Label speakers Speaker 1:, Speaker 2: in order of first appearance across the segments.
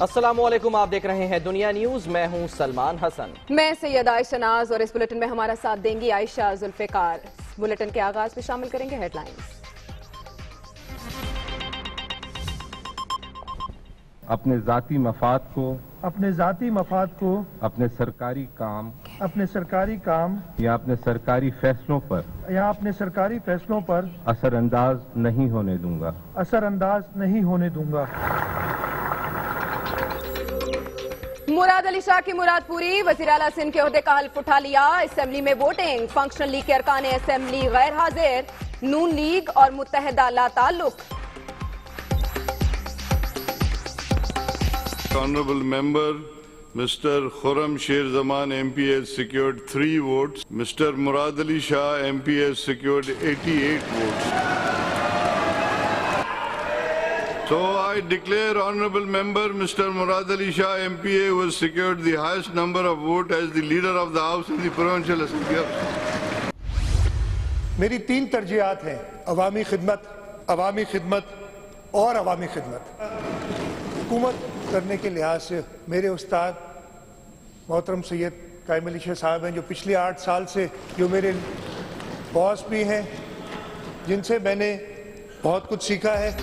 Speaker 1: अस्सलामुअलैकुम, आप देख रहे हैं दुनिया न्यूज। मैं हूं सलमान हसन।
Speaker 2: मैं सैयद आयशा नाज और इस बुलेटिन में हमारा साथ देंगी आयशा जुल्फिकार। बुलेटिन के आगाज में शामिल करेंगे हेडलाइंस।
Speaker 3: अपने ज़ाती मफाद को
Speaker 4: अपने
Speaker 3: अपने सरकारी काम
Speaker 4: या
Speaker 3: अपने सरकारी फैसलों पर असरअंदाज नहीं होने दूंगा।
Speaker 2: मुराद अली शाह की मुराद पूरी, वज़ीर आला सिंध के ओहदे का हल्फ उठा लिया। असेंबली में वोटिंग, फंक्शनल लीग के अरकान असेंबली गैर हाजिर, नून लीग और मुत्तहिदा ला ताल्लुक।
Speaker 5: Honorable member Mr. Khurram Sher Zaman MP has secured 3 votes. Mr. Murad Ali Shah MP has secured 88 votes. So I declare Honorable member Mr. Murad Ali Shah MPA who has secured the highest number of votes as the leader of the House in the Provincial Assembly.
Speaker 4: मेरी 3 तरजीहात हैं: अवामी खिदमत और अवामी खिदमत। हुकूमत करने के लिहाज से मेरे उस्ताद मोहतरम सैयद कायम अली शाह साहब हैं, जो पिछले 8 साल से जो मेरे बॉस भी हैं, जिनसे मैंने बहुत कुछ सीखा है।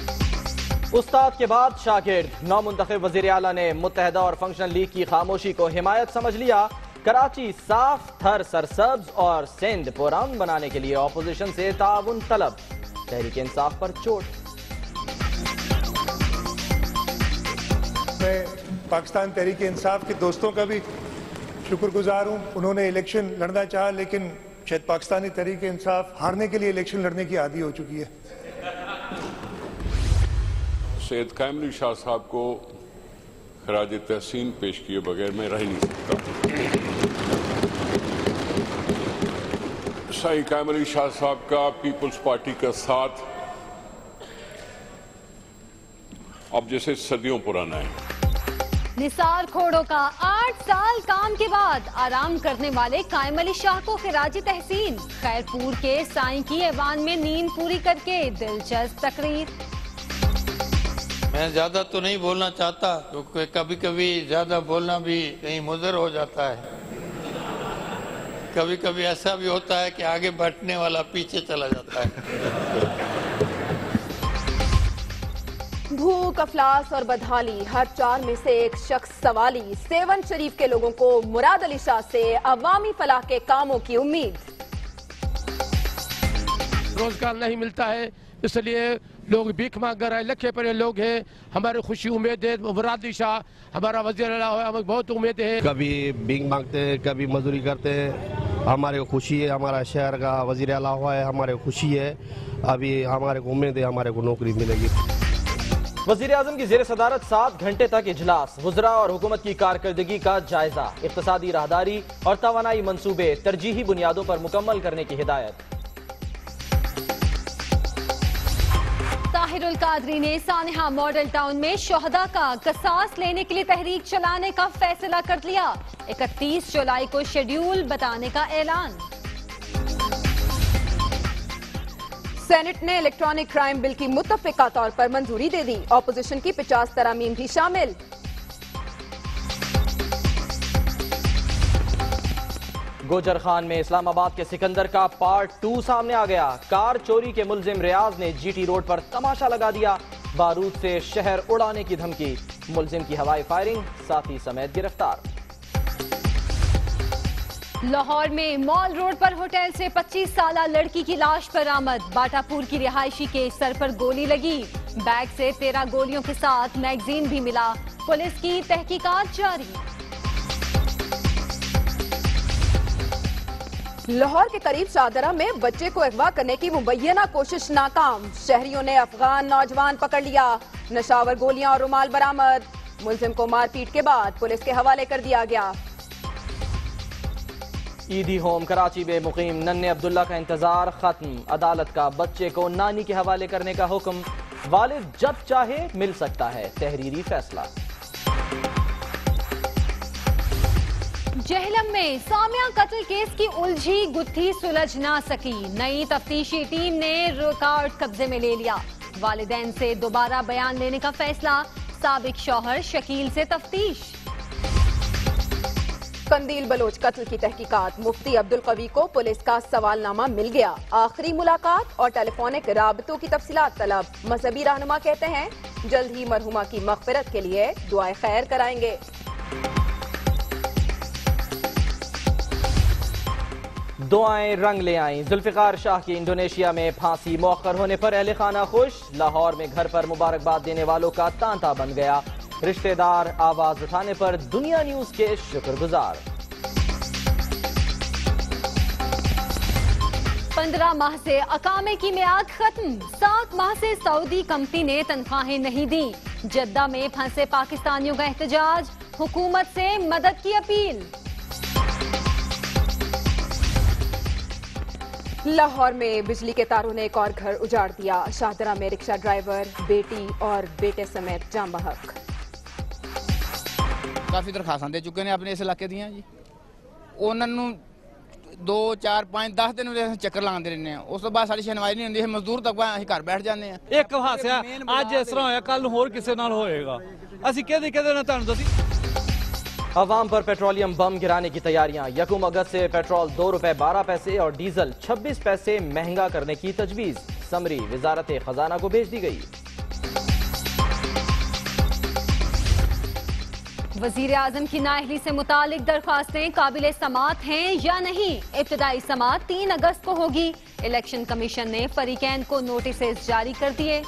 Speaker 1: उस्ताद के बाद शागिर्द। नौमुंतखब वज़ीर आला ने मुत्तहिदा और फंक्शनल लीग की खामोशी को हिमायत समझ लिया। कराची साफ, थर सरसब्ज और सिंध पुरअमन बनाने के लिए ऑपोजिशन से ताउन तलब। तहरीक इंसाफ पर चोट।
Speaker 4: मैं पाकिस्तान तहरीक इंसाफ के दोस्तों का भी शुक्रगुजार हूँ। उन्होंने इलेक्शन लड़ना चाहा, लेकिन शायद पाकिस्तानी तहरीक इंसाफ हारने के लिए इलेक्शन लड़ने की आदी हो चुकी है।
Speaker 6: सैयद कायम अली शाह साहब को खराज तहसीन पेश किए बगैर मैं रह नहीं सकता। सैयद कायम अली शाह साहब का पीपल्स पार्टी का साथ अब जैसे सदियों पुराना है।
Speaker 7: निसार खोड़ों का 8 साल काम के बाद आराम करने वाले कायम अली शाह को खिराजी तहसीन। खैरपुर के साईं की ऐवान में नींद पूरी करके दिलचस्प तकरीर।
Speaker 8: मैं ज्यादा तो नहीं बोलना चाहता, क्योंकि कभी कभी ज्यादा बोलना भी कहीं मुज़र हो जाता है। कभी कभी ऐसा भी होता है कि आगे बढ़ने वाला पीछे चला जाता है।
Speaker 2: भूख, अफलास और बदहाली, हर 4 में से एक शख्स सवाली। सेवन शरीफ के लोगों को मुराद अली शाह से अवामी फलाह के कामों की उम्मीद।
Speaker 9: रोजगार नहीं मिलता है, इसलिए लोग भीख मांग कर लखे पड़े लोग हैं। हमारी खुशी उम्मीद है मुराद अली शाह हमारा वज़ीर आला है, हमें बहुत उम्मीद है।
Speaker 10: कभी भीख मांगते हैं, कभी मजदूरी करते हैं। हमारे खुशी है, हमारा शहर का वज़ीर आला हुआ है, हमारे खुशी है। अभी हमारे को उम्मीद है हमारे को नौकरी मिलेगी।
Speaker 1: वज़ीर आज़म की ज़ेर सदारत 7 घंटे तक इजलास। वुज़रा और हुकूमत की कारकर्दगी का जायजा। इक़्तिसादी राहदारी और तवानाई मंसूबे तरजीही बुनियादों पर मुकम्मल करने की हिदायत।
Speaker 7: ताहिरुल कादरी ने सानिहा मॉडल टाउन में शोहदा का क़सास लेने के लिए तहरीक चलाने का फैसला कर लिया। 31 जुलाई को शेड्यूल बताने का ऐलान।
Speaker 2: सेनेट ने इलेक्ट्रॉनिक क्राइम बिल की मुत्तफ़िका तौर पर मंजूरी दे दी। ऑपोजिशन की 50 तरामीम भी शामिल।
Speaker 1: गोजर खान में इस्लामाबाद के सिकंदर का पार्ट 2 सामने आ गया। कार चोरी के मुल्जिम रियाज ने जीटी रोड पर तमाशा लगा दिया। बारूद से शहर उड़ाने की धमकी। मुल्जिम की हवाई फायरिंग, साथी समेत गिरफ्तार।
Speaker 7: लाहौर में मॉल रोड पर होटल से 25 साला लड़की की लाश बरामद। बाटापुर की रिहायशी के सर पर गोली लगी। बैग से 13 गोलियों के साथ मैगजीन भी मिला। पुलिस की तहकीकात जारी।
Speaker 2: लाहौर के करीब शाहदरा में बच्चे को अगवा करने की मुबैना कोशिश नाकाम। शहरियों ने अफगान नौजवान पकड़ लिया। नशावर गोलियां और रुमाल बरामद। मुल्जिम को मारपीट के बाद पुलिस के हवाले कर दिया गया।
Speaker 1: ईदी होम कराची में मुकीम नन्हे अब्दुल्ला का इंतजार खत्म। अदालत का बच्चे को नानी के हवाले करने का हुक्म। वालिद जब चाहे मिल सकता है, तहरीरी फैसला।
Speaker 7: जहलम में सामिया कत्ल केस की उलझी गुत्थी सुलझ ना सकी। नई तफ्तीशी टीम ने रिकॉर्ड कब्जे में ले लिया। वालिदैन से दोबारा बयान लेने का फैसला। साबिक शौहर शकील से तफ्तीश।
Speaker 2: कंदील बलोच कत्ल की तहकीकात, मुफ्ती अब्दुल कवी को पुलिस का सवालनामा मिल गया। आखिरी मुलाकात और टेलीफोनिक राबतों की तफसीलात तलब। मजहबी रहनुमा कहते हैं जल्द ही मरहुमा की मगफिरत के लिए दुआए खैर कराएंगे।
Speaker 1: दुआएं रंग ले आईं। जुल्फिकार शाह की इंडोनेशिया में फांसी मौखर होने पर अहले खाना खुश। लाहौर में घर पर मुबारकबाद देने वालों का तांता बन गया। रिश्तेदार आवाज उठाने पर दुनिया न्यूज के शुक्रगुजार।
Speaker 7: 15 माह से अकामे की मियाद खत्म। 7 माह से सऊदी कंपनी ने तनख्वाहें नहीं दी। जद्दा में फंसे पाकिस्तानियों का एहतजाज, हुकूमत से मदद की अपील।
Speaker 2: लाहौर में बिजली के तारों ने एक और घर उजाड़ दिया। शाहदरा में रिक्शा ड्राइवर, बेटी और बेटे समेत जाम बहक।
Speaker 11: काफ़ी दरखास्तां दे चुके ने अपने इस इलाके दियां जी। उन्होंने 2, 4, 5, 10 दिन चक्कर लाते रहने हैं। उस तो बाद साड़ी सुनवाई नहीं होती। मजदूर तक असीं घर बैठ जाते हैं।
Speaker 12: एक हादसा अज इस तरह होया, कल होर किसी नाल होएगा। असीं कहदे ना तुहानूं दसी।
Speaker 1: अवाम पर पेट्रोलियम बम गिराने की तैयारियां। 1 अगस्त से पेट्रोल 2 रुपए 12 पैसे और डीजल 26 पैसे महंगा करने की तजवीज। समरी वजारत खजाना को भेज दी गई।
Speaker 7: वजीर आजम की नाअहली से मुतालिक दरख्वास्तें काबिल समात हैं या नहीं। इब्तदाई समात 3 अगस्त को होगी। इलेक्शन कमीशन ने फरीकैन को नोटिस जारी कर दिए।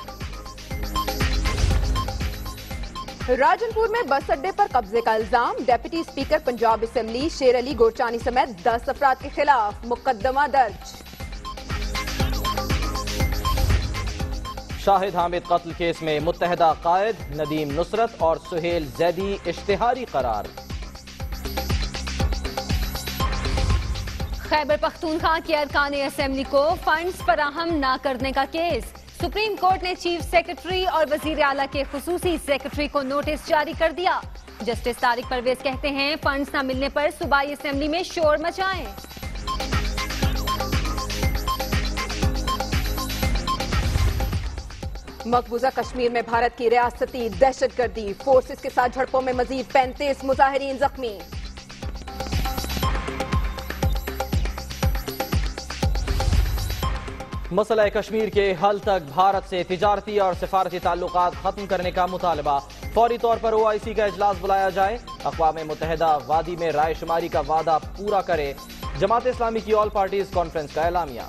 Speaker 2: राजनपुर में बस अड्डे पर कब्जे का इल्जाम। डेप्यूटी स्पीकर पंजाब असेंबली शेर अली गोरचानी समेत 10 अफराद के खिलाफ मुकदमा दर्ज।
Speaker 1: शाहिद हामिद कत्ल केस में मुत्तहदा कायद नदीम नुसरत और सुहेल जैदी इश्तिहारी करार।
Speaker 7: खैबर पख्तूनख्वा के अरकान असेंबली को फंड्स फराहम न करने का केस। सुप्रीम कोर्ट ने चीफ सेक्रेटरी और वजीर आला के खुसूसी सेक्रेटरी को नोटिस जारी कर दिया। जस्टिस तारिक परवेज कहते हैं फंड्स न मिलने पर सूबाई असेंबली में शोर मचाएं।
Speaker 2: मकबूजा कश्मीर में भारत की रियासती दहशतगर्दी फोर्सेस के साथ झड़पों में मजीद 35 मुजाहिरीन जख्मी।
Speaker 1: मसला कश्मीर के हल तक भारत से तिजारती और सिफारती ताल्लुकात खत्म करने का मुतालबा। फौरी तौर पर OIC का इजलास बुलाया जाए। अक़वाम मुत्तहिदा वादी में रायशुमारी का वादा पूरा करे। जमात इस्लामी की ऑल पार्टीज कॉन्फ्रेंस का एलामिया।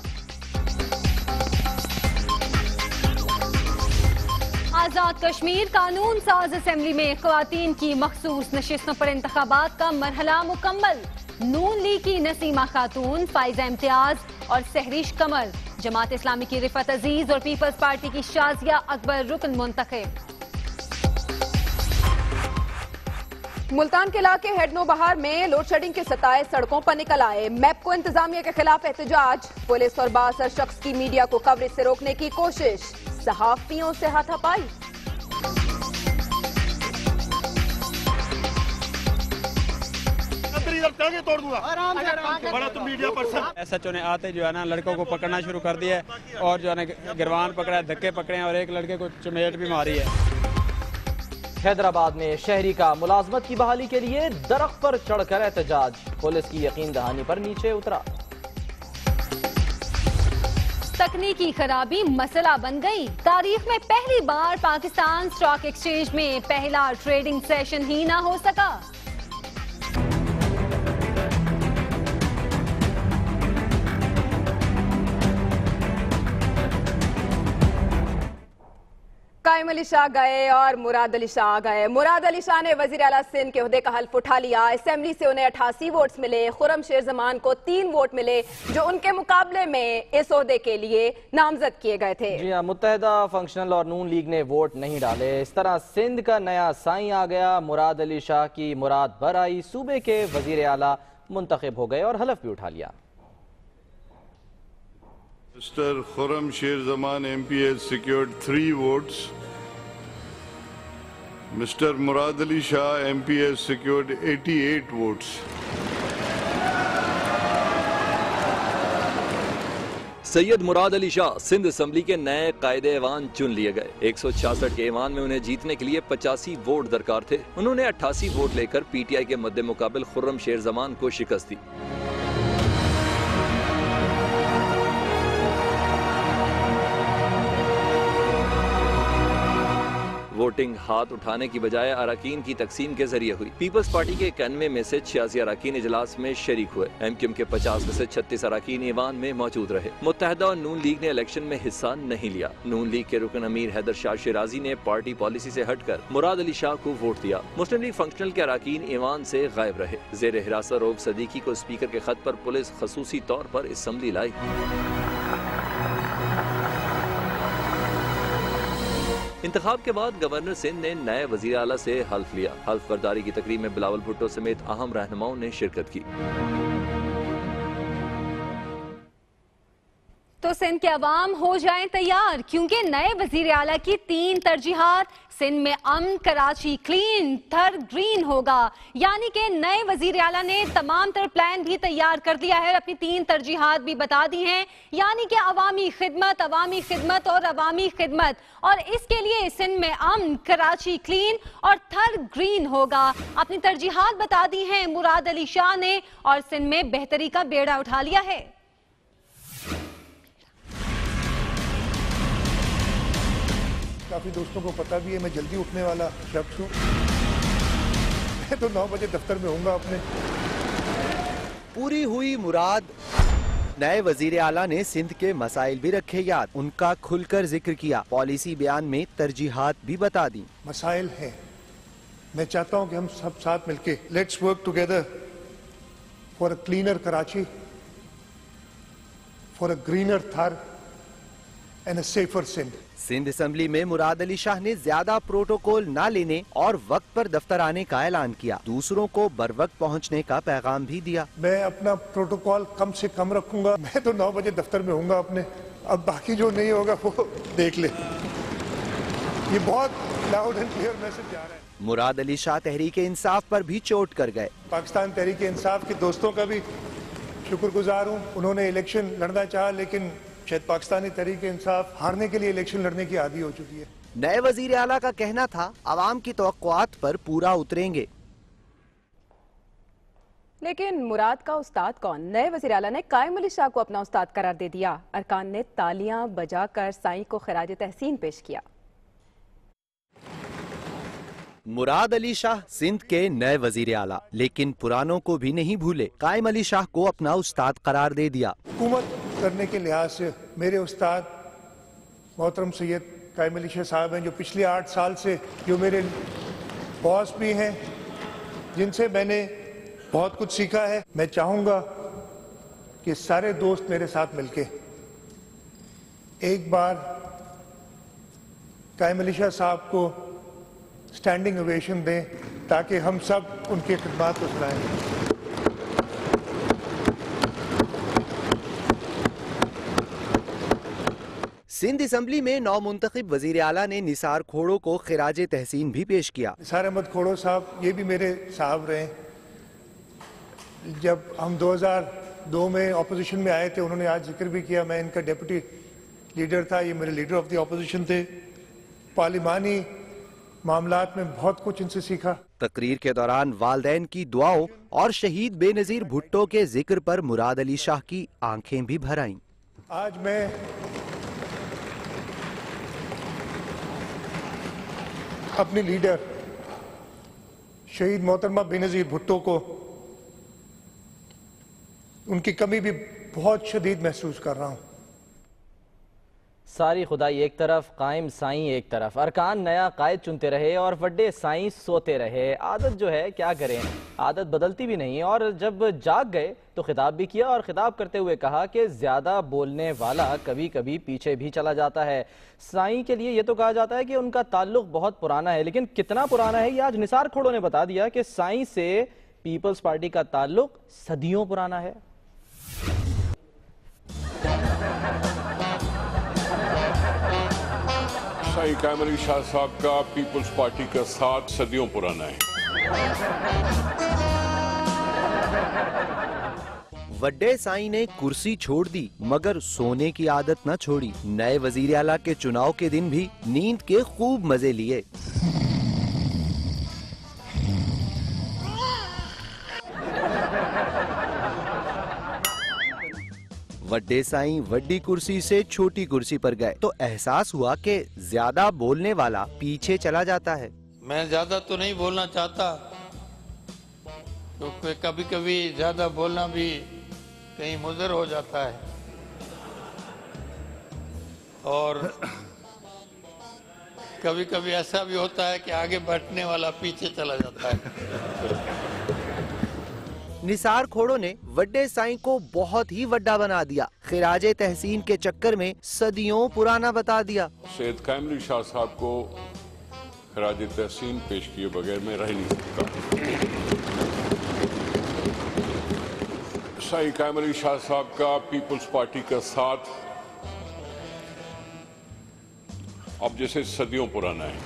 Speaker 7: आजाद कश्मीर कानून साज असेंबली में ख्वातीन की मखसूस नशिस्तों पर इंतखाबात का मरहला मुकम्मल। नून लीग की नसीमा खातून, फाइजा इम्तियाज और सहरीश कमर, जमात इस्लामी की रिफत अजीज और पीपल्स पार्टी की शाजिया अकबर रुकन मुंतखब।
Speaker 2: मुल्तान के इलाके हेडनो बहार में लोड शेडिंग के सताए सड़कों पर निकल आए। मैपको इंतजामिया के खिलाफ एहतजाज। पुलिस और बासर शख्स की मीडिया को कवरेज से रोकने की कोशिश। सहाफियों से हाथापाई।
Speaker 13: तोड़ दूंगा बड़ा तुम मीडिया पर्सन। SHO ने आते जो है ना लड़कों को पकड़ना शुरू कर दिया है और जो है ना गिरवान पकड़ा है, धक्के पकड़े हैं और एक लड़के को चुमेट भी मारी है।
Speaker 1: हैदराबाद में शहरी का मुलाजमत की बहाली के लिए दरख्त पर चढ़कर एहतजाज। पुलिस की यकीन दहानी पर नीचे उतरा।
Speaker 7: तकनीकी खराबी मसला बन गई। तारीख में पहली बार पाकिस्तान स्टॉक एक्सचेंज में पहला ट्रेडिंग सेशन ही ना हो सका।
Speaker 2: कायम अली शाह गए और मुराद अली शाह गए। मुराद अली शाह ने वजीर आला सिंध के ओहदे का हल्फ उठा लिया। असेंबली से उन्हें 88 वोट्स मिले। खुर्रम शेर जमान को 3 वोट मिले जो उनके मुकाबले में इस ओहदे के लिए नामजद किए गए थे।
Speaker 1: जी हाँ, मुत्तहिदा फंक्शनल और नून लीग ने वोट नहीं डाले। इस तरह सिंध का नया साईं आ गया। मुराद अली शाह की मुराद बर आई। सूबे के वजीर आला मुंतखब हो गए और हलफ भी उठा लिया।
Speaker 5: Mr. Khurram Sher Zaman MP has secured 3 votes. Mr. Murad Ali Shah MP has secured 88 votes.
Speaker 14: Syed Murad Ali Shah Sindh assembly के नए कायदे ऐवान चुन लिए गए। 166 के ऐवान में उन्हें जीतने के लिए 85 वोट दरकार थे। उन्होंने 88 वोट लेकर पीटीआई के मद्दे मुकाबिल खुर्रम शेर जमान को शिकस्त दी। वोटिंग हाथ उठाने की बजाय अराकीन की तकसीम के जरिए हुई। पीपल्स पार्टी के 91 में से 86 अराकीन इजलास में शरीक हुए। एमक्यूएम के 50 में से 36 अराकीन ईवान में मौजूद रहे। मुत्तहदा और नून लीग ने इलेक्शन में हिस्सा नहीं लिया। नून लीग के रुकन अमीर हैदर शाह शिराजी ने पार्टी पॉलिसी से हटकर मुराद अली शाह को वोट दिया। मुस्लिम लीग फंक्शनल के अराकीन ईवान से गायब रहे। जेर हिरासत रऊफ सदीकी को स्पीकर के खत पर पुलिस खसूसी तौर पर असेंबली लाई। इंतखाब के बाद गवर्नर सिंध ने नए वजीर आला से हल्फ लिया। हल्फ बर्दारी की तकरीब में बिलावल भुट्टो समेत अहम रहनुमाओं ने शिरकत की।
Speaker 7: तो सिंध के अवाम हो जाएं तैयार, क्योंकि नए वजीर आला की 3 तरजीहात। सिंध में अमन, कराची क्लीन, थर्ड ग्रीन होगा। यानी कि नए वजीर आला ने तमाम तर प्लान भी तैयार कर दिया है, अपनी 3 तरजीहात भी बता दी हैं। यानी कि अवामी खिदमत और अवामी खिदमत। और इसके लिए सिंध में अमन, कराची क्लीन और थर्ड ग्रीन होगा। अपनी तरजीहात बता दी हैं मुराद अली शाह ने और सिंध में बेहतरी का बेड़ा उठा लिया है।
Speaker 4: काफी दोस्तों को पता भी है मैं जल्दी उठने वाला शख्स हूँ। मैं तो 9 बजे दफ्तर में होऊंगा अपने।
Speaker 15: पूरी हुई मुराद। नए वजीर आला ने सिंध के मसाइल भी रखे याद, उनका खुलकर जिक्र किया। पॉलिसी बयान में तरजीहात भी बता दी।
Speaker 4: मसाइल हैं, मैं चाहता हूँ कि हम सब साथ मिलके let's work together for a cleaner Karachi, for a greener Thar and a safer Sindh.
Speaker 15: Sindh assembly में मुराद अली शाह ने ज्यादा प्रोटोकॉल न लेने और वक्त पर दफ्तर आने का ऐलान किया। दूसरों को बर वक्त पहुँचने का पैगाम भी दिया।
Speaker 4: मैं अपना प्रोटोकॉल कम से कम रखूंगा। मैं तो 9 बजे दफ्तर में होऊंगा अपने। अब बाकी जो नहीं होगा वो देख ले। ये बहुत लाउड एंड क्लियर मैसेज जा रहा है।
Speaker 15: मुराद अली शाह तहरीक इंसाफ पर भी चोट कर गए।
Speaker 4: पाकिस्तान तहरीक इंसाफ के दोस्तों का भी शुक्रगुजार हूँ। उन्होंने इलेक्शन लड़ना चाहा, लेकिन शायद पाकिस्तानी तहरीक इंसाफ हारने के लिए इलेक्शन लड़ने की आदी हो चुकी है।
Speaker 15: नए वजीर आला का कहना था अवाम की तवक्कुआत पर पूरा उतरेंगे।
Speaker 2: लेकिन मुराद का उस्ताद कौन? नए वजीर आला ने कायम अली शाह को अपना उस्ताद करार दे दिया। अरकान ने तालियां बजाकर साईं को खिराज तहसीन पेश किया।
Speaker 15: मुराद अली शाह सिंध के नए वजीर आला, लेकिन पुरानों को भी नहीं भूले। कायम अली शाह को अपना उस्ताद करार दे दिया।
Speaker 4: हुकूमत करने के लिहाज से मेरे उस्ताद मोहतरम सैयद कायम अली शाह साहब हैं, जो पिछले 8 साल से जो मेरे बॉस भी हैं, जिनसे मैंने बहुत कुछ सीखा है। मैं चाहूँगा कि सारे दोस्त मेरे साथ मिलके एक बार कायम अली शाह साहब को स्टैंडिंग ओवेशन दें, ताकि हम सब उनकी खिदमत को सुनाएं।
Speaker 15: सिंध असेंबली में नौ मुंतखब वजीर आला ने निसार खोड़ो को खिराज तहसीन भी पेश किया।
Speaker 4: निसार अहमद खोड़ो साहब ये भी मेरे साहब रहे। जब हम 2002 में ऑपोजिशन में आए थे, उन्होंने आज जिक्र भी किया, मैं इनका डिप्टी लीडर था, ये मेरे लीडर ऑफ द ऑपोजिशन थे। पार्लिमानी मामलात में बहुत कुछ इनसे सीखा।
Speaker 15: तकरीर के दौरान वालदैन की दुआओं और शहीद बेनजीर भुट्टो के जिक्र पर मुराद अली शाह की आंखें भी भर आईं।
Speaker 4: आज मैं अपनी लीडर शहीद मोहतरमा बेनजीर भुट्टो को, उनकी कमी भी बहुत शदीद महसूस कर रहा हूँ।
Speaker 1: सारी खुदाई एक तरफ, कायम साईं एक तरफ। अरकान नया कायद चुनते रहे और वड्डे साईं सोते रहे। आदत जो है क्या करें, आदत बदलती भी नहीं। और जब जाग गए तो खिताब भी किया और खिताब करते हुए कहा कि ज्यादा बोलने वाला कभी कभी पीछे भी चला जाता है। साईं के लिए ये तो कहा जाता है कि उनका ताल्लुक बहुत पुराना है, लेकिन कितना पुराना है ये आज निसार खोड़ो ने बता दिया कि साईं से पीपल्स पार्टी का ताल्लुक सदियों पुराना है।
Speaker 6: साईं कायम अली शाह साहब का पीपल्स पार्टी का साथ सदियों पुराना है।
Speaker 15: वड्डे साईं ने कुर्सी छोड़ दी मगर सोने की आदत न छोड़ी। नए वजीर आला के चुनाव के दिन भी नींद के खूब मजे लिए। वड्डे साईं वड्डी कुर्सी से छोटी कुर्सी पर गए तो एहसास हुआ कि ज्यादा बोलने वाला पीछे चला जाता है।
Speaker 8: मैं ज्यादा तो नहीं बोलना चाहता, क्योंकि कभी कभी ज्यादा बोलना भी कहीं मुज़र हो जाता है और कभी कभी ऐसा भी होता है कि आगे बढ़ने वाला पीछे चला जाता है।
Speaker 15: निसार खोड़ो ने वड्डे साईं को बहुत ही वड्डा बना दिया। खिराजे तहसीन के चक्कर में सदियों पुराना बता दिया।
Speaker 6: सैयद कायम अली शाह साहब को खराज तहसीन पेश किए बगैर मैं रह नहीं सकता। सैयद कायम अली शाह साहब का पीपल्स पार्टी का साथ अब जैसे सदियों पुराना है।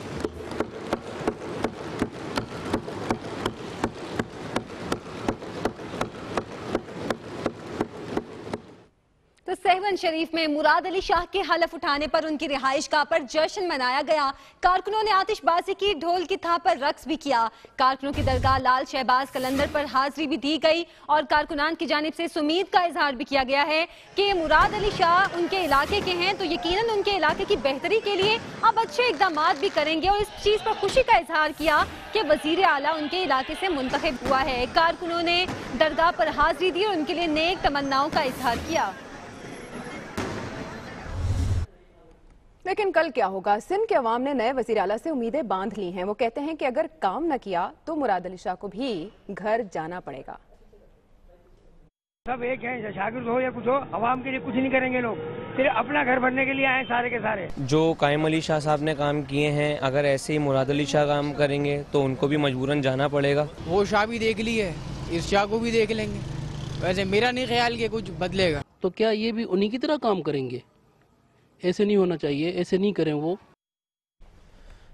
Speaker 7: तो सहवन शरीफ में मुराद अली शाह के हलफ उठाने पर उनकी रिहाइशगाह पर जश्न मनाया गया। कारकुनों ने आतिशबाजी की, ढोल की थाप पर रक्स भी किया। कारकुनों की दरगाह लाल शहबाज कलंदर पर हाजिरी भी दी गई और कारकुनान की जानिब से इस उम्मीद का इजहार भी किया गया है कि मुराद अली शाह उनके इलाके के हैं तो यकीनन उनके इलाके की बेहतरी के लिए अब अच्छे इकदाम भी करेंगे और इस चीज पर खुशी का इजहार किया कि वजीर आला उनके इलाके से मुंतखब हुआ है। कारकुनों ने दरगाह पर हाजिरी दी और उनके लिए नेक तमन्नाओं का इजहार किया।
Speaker 2: लेकिन कल क्या होगा? सिंध के अवाम ने नए वजीर आला से उम्मीदें बांध ली हैं। वो कहते हैं कि अगर काम न किया तो मुराद अली शाह को भी घर जाना पड़ेगा।
Speaker 16: सब एक है, शागिर्द हो या कुछ हो, अवाम के लिए कुछ नहीं करेंगे लोग, सिर्फ अपना घर भरने के लिए आए सारे के सारे।
Speaker 17: जो कायम अली शाह साहब ने काम किए हैं, अगर ऐसे ही मुराद अली शाह काम करेंगे तो उनको भी मजबूरन जाना पड़ेगा।
Speaker 11: वो शाह भी देख ली है, इस शाह को भी देख लेंगे। वैसे मेरा नहीं ख्याल कि कुछ बदलेगा।
Speaker 18: तो क्या ये भी उन्हीं की तरह काम करेंगे? ऐसे नहीं होना चाहिए, ऐसे नहीं करें वो।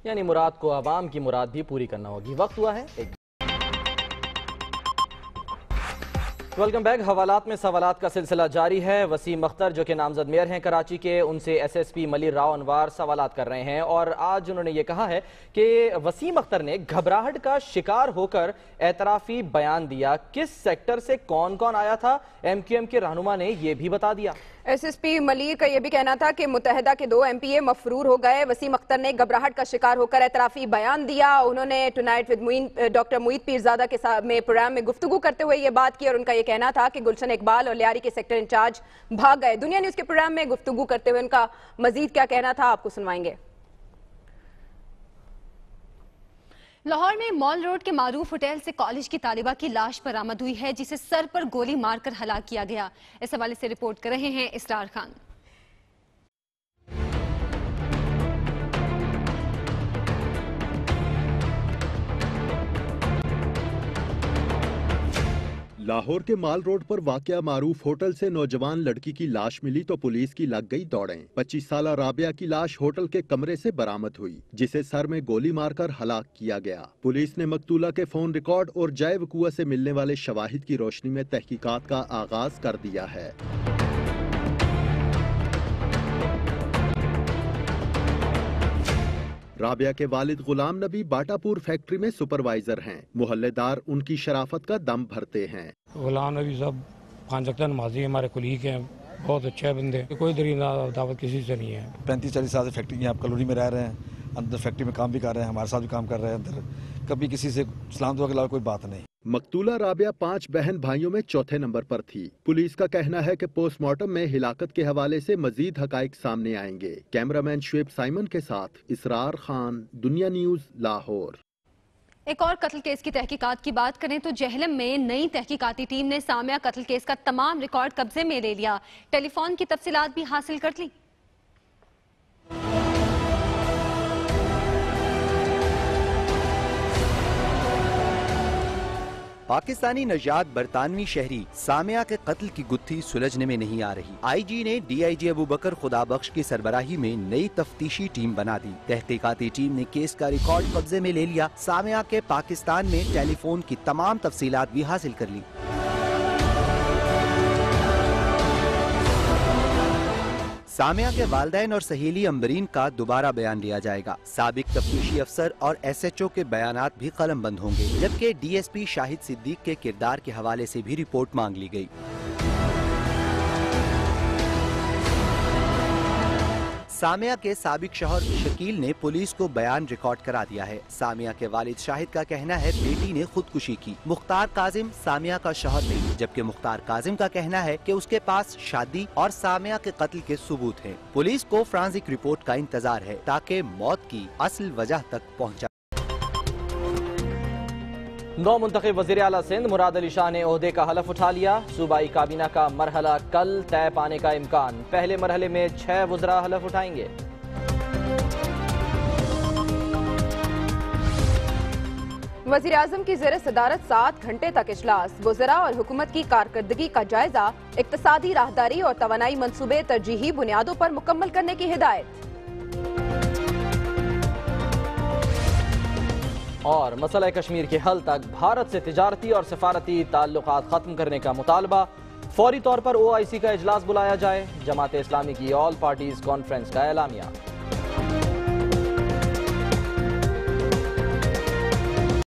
Speaker 1: यानी मुराद को आवाम की मुराद भी पूरी करना होगी। वक्त हुआ है एक। Welcome back. हवालात में सवालात का सिलसिला जारी है। वसीम अख्तर जो कि नामजद मेयर हैं कराची के, उनसे एसएसपी मलिर राव अनवार सवालात कर रहे हैं और आज उन्होंने ये कहा है कि वसीम अख्तर ने घबराहट का शिकार होकर एतराफी बयान दिया। किस सेक्टर से कौन कौन आया था, एमक्यूएम के रहनुमा ने यह भी बता दिया।
Speaker 2: एसएसपी मलिर का यह भी कहना था कि मुत्तहदा के 2 एमपीए मफरूर हो गए। वसीम अख्तर ने घबराहट का शिकार होकर एतराफी बयान दिया। उन्होंने tonight with doctor Moeed Pirzada के साथ में प्रोग्राम में गुफ्तगू करते हुए ये बात की और उनका यह कहना था कि गुलशन इकबाल और लियारी के सेक्टर इंचार्ज भाग गए। दुनिया न्यूज के प्रोग्राम में गुफ्तगू करते हुए उनका मजीद क्या कहना था आपको सुनवाएंगे।
Speaker 7: लाहौर में मॉल रोड के मारूफ होटल से कॉलेज की तालिबा की लाश बरामद हुई है जिसे सर पर गोली मारकर हलाक किया गया। इस हवाले से रिपोर्ट कर रहे हैं इसरार खान।
Speaker 19: लाहौर के माल रोड पर वाक़या मारूफ होटल से नौजवान लड़की की लाश मिली तो पुलिस की लग गई दौड़ें। 25 साला राबिया की लाश होटल के कमरे से बरामद हुई जिसे सर में गोली मारकर हलाक किया गया। पुलिस ने मकतूला के फोन रिकॉर्ड और जाए वक़ूआ से मिलने वाले शवाहिद की रोशनी में तहकीकात का आगाज कर दिया है। राबिया के वालिद गुलाम नबी बाटापुर फैक्ट्री में सुपरवाइजर हैं। मोहल्लेदार उनकी शराफत का दम भरते हैं।
Speaker 20: गुलाम नबी साहब 5 वक्त नमाजी हमारे कुलीग हैं, बहुत अच्छे बंदे, कोई दरी दावत किसी से नहीं है।
Speaker 21: 35-40 साल से फैक्ट्री यहाँ कलोनी में रह रहे हैं, अंदर फैक्ट्री में काम भी कर रहे हैं, हमारे साथ भी काम कर रहे हैं अंदर। कभी किसी से सलाम दुआ के अलावा कोई बात नहीं। मकतूला राबिया 5 बहन भाइयों में चौथे नंबर पर थी। पुलिस का कहना है कि पोस्टमार्टम में हिलाकत के हवाले से मजीद हकाइक सामने आएंगे। कैमरामैन शुएब साइमन के साथ इसरार खान, दुनिया न्यूज, लाहौर।
Speaker 7: एक और कत्ल केस की तहकीकात की बात करें तो जहलम में नई तहकीकाती टीम ने सामिया कत्ल केस का तमाम रिकॉर्ड कब्जे में ले लिया। टेलीफोन की तफसीलात भी हासिल कर ली।
Speaker 15: पाकिस्तानी नजात बरतानवी शहरी सामिया के कत्ल की गुत्थी सुलझने में नहीं आ रही। आईजी ने डीआईजी अबू बकर खुदाबख्श की सरबराही में नई तफ्तीशी टीम बना दी। तहकीकाती टीम ने केस का रिकॉर्ड कब्जे में ले लिया। सामिया के पाकिस्तान में टेलीफोन की तमाम तफसीलात भी हासिल कर ली। सामिया के वालिदैन और सहेली अम्बरीन का दोबारा बयान लिया जाएगा। साबिक तफ्तीशी अफसर और SHO के बयानात भी कलमबंद होंगे, जबकि DSP शाहिद सिद्दीक के किरदार के हवाले से भी रिपोर्ट मांग ली गई। सामिया के साबिक शौहर शकील ने पुलिस को बयान रिकॉर्ड करा दिया है। सामिया के वालिद शाहिद का कहना है बेटी ने खुदकुशी की। मुख्तार काजिम सामिया का शौहर नहीं, जबकि मुख्तार काजिम का कहना है कि उसके पास शादी और सामिया के कत्ल के सबूत हैं। पुलिस को फोरेंसिक रिपोर्ट का इंतजार है ताकि मौत की असल वजह तक पहुँचा।
Speaker 1: नौ मुंतखब वज़ीर आला सिंध मुराद अली शाह ने ओहदे का हलफ उठा लिया। सूबाई काबीना का मरहला कल तय पाने का इम्कान। पहले मरहले में 6 वज़रा हलफ उठाएंगे।
Speaker 2: वज़ीर आज़म की ज़ेर सदारत 7 घंटे तक इजलास। वज़रा और हुकूमत की कारकर्दगी का जायजा, इक्तसादी राहदारी और तवानाई मंसूबे तरजीही बुनियादों पर मुकम्मल करने की हिदायत।
Speaker 1: और मसला कश्मीर के हल तक भारत से तिजारती और सफारती ताल्लुकात खत्म करने का मुतालबा। फौरी तौर पर OIC का इजलास बुलाया जाए। जमात इस्लामी की ऑल पार्टीज कॉन्फ्रेंस का एलामिया।